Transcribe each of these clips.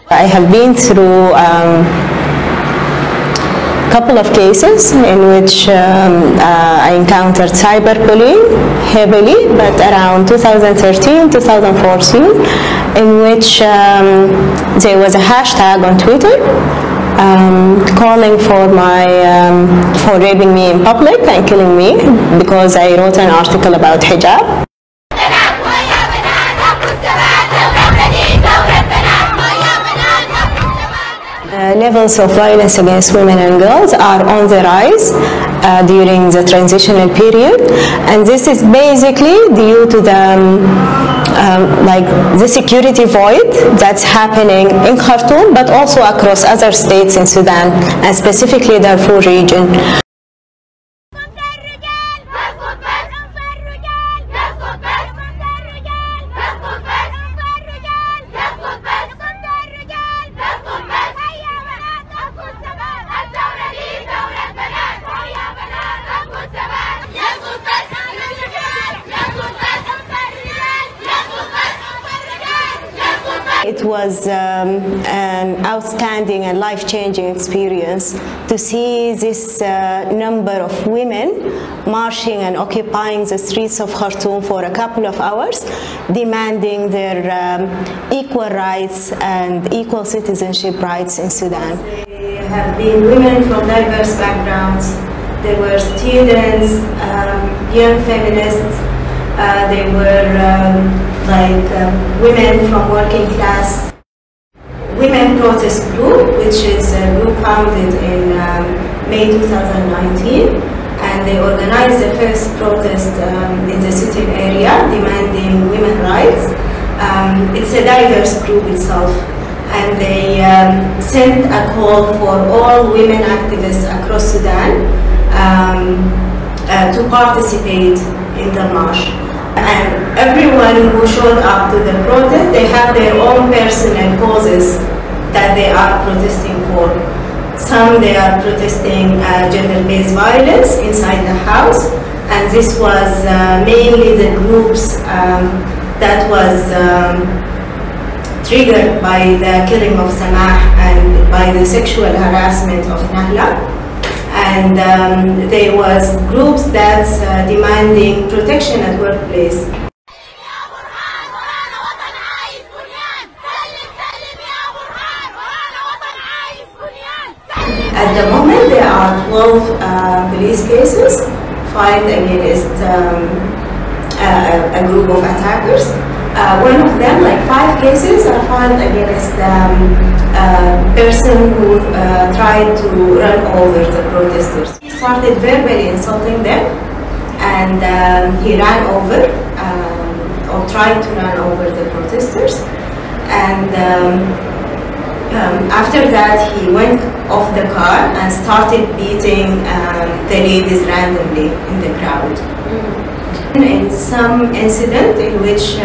I have been through a couple of cases in which I encountered cyberbullying heavily, but around 2013, 2014, in which there was a hashtag on Twitter calling for raping me in public and killing me because I wrote an article about hijab. Levels of violence against women and girls are on the rise during the transitional period, and this is basically due to the security void that's happening in Khartoum, but also across other states in Sudan, and specifically Darfur region. It was an outstanding and life-changing experience to see this number of women marching and occupying the streets of Khartoum for a couple of hours, demanding their equal rights and equal citizenship rights in Sudan. There have been women from diverse backgrounds. There were students, young feminists. They were women from working class. Women Protest Group, which is a group founded in May 2019, and they organized the first protest in the city area demanding women's rights. It's a diverse group itself, and they sent a call for all women activists across Sudan to participate in the march. And everyone who showed up to the protest, they have their own personal causes that they are protesting for. Some they are protesting gender-based violence inside the house, and this was mainly the groups that was triggered by the killing of Samah and by the sexual harassment of Nahla. And there was groups that's demanding protection at workplace. At the moment, there are 12 police cases filed against a group of attackers. One of them, 5 cases, are filed against a person who tried to run over the protesters. He started verbally insulting them, and he ran over, or tried to run over the protesters. And after that, he went off the car and started beating the ladies randomly in the crowd. In some incident in which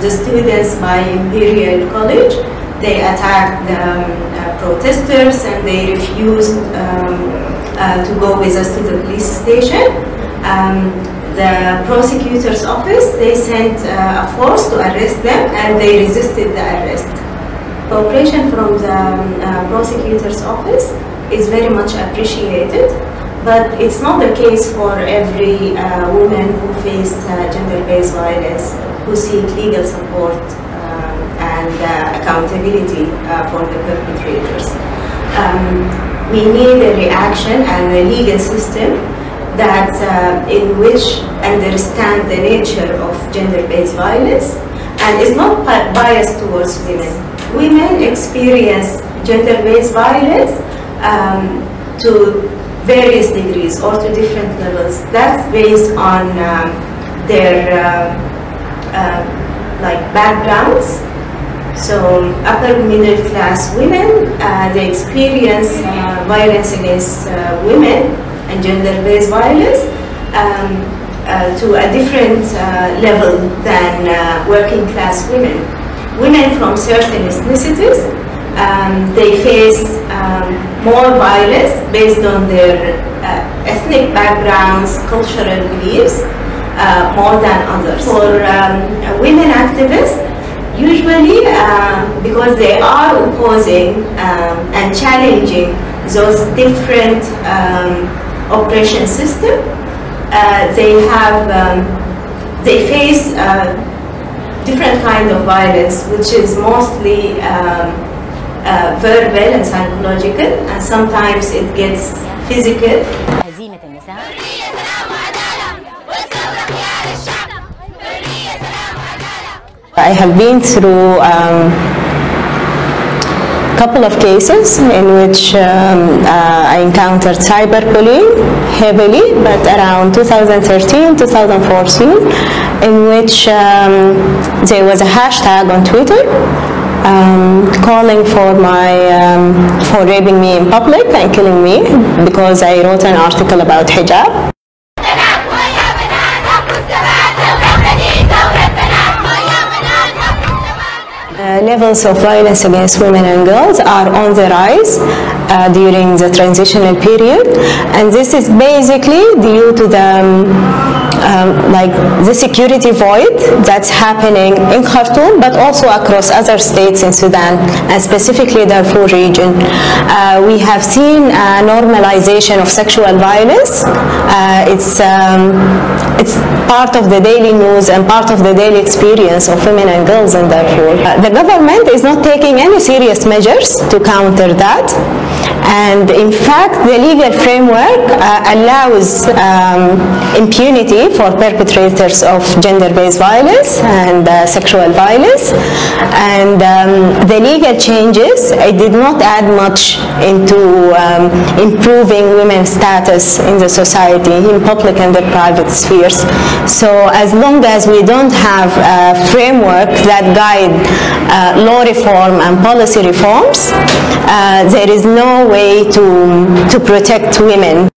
the students by Imperial College, they attacked the protesters and they refused to go with us to the police station. The prosecutor's office, they sent a force to arrest them, and they resisted the arrest. Cooperation from the prosecutor's office is very much appreciated. But it's not the case for every woman who faced gender-based violence, who seek legal support and accountability for the perpetrators. We need a reaction and a legal system that in which understand the nature of gender-based violence and is not biased towards women. Women experience gender-based violence to various degrees or to different levels. That's based on their backgrounds. So upper middle class women, they experience violence against women and gender-based violence to a different level than working class women. Women from certain ethnicities, they face more violence based on their ethnic backgrounds, cultural beliefs, more than others. For women activists, Usually, because they are opposing and challenging those different oppression systems, they face different kind of violence, which is mostly verbal and psychological, and sometimes it gets physical. I have been through a couple of cases in which I encountered cyberbullying heavily, but around 2013, 2014, in which there was a hashtag on Twitter calling for raping me in public and killing me because I wrote an article about hijab. Levels of violence against women and girls are on the rise during the transitional period, and this is basically due to the security void that's happening in Khartoum, but also across other states in Sudan, and specifically the Darfur region. We have seen a normalization of sexual violence. It's part of the daily news and part of the daily experience of women and girls in Darfur. The government is not taking any serious measures to counter that, and in fact the legal framework allows impunity for perpetrators of gender-based violence and sexual violence, and the legal changes, it did not add much into improving women's status in the society, in public and the private spheres. So as long as we don't have a framework that guide law reform and policy reforms, there is no way to protect women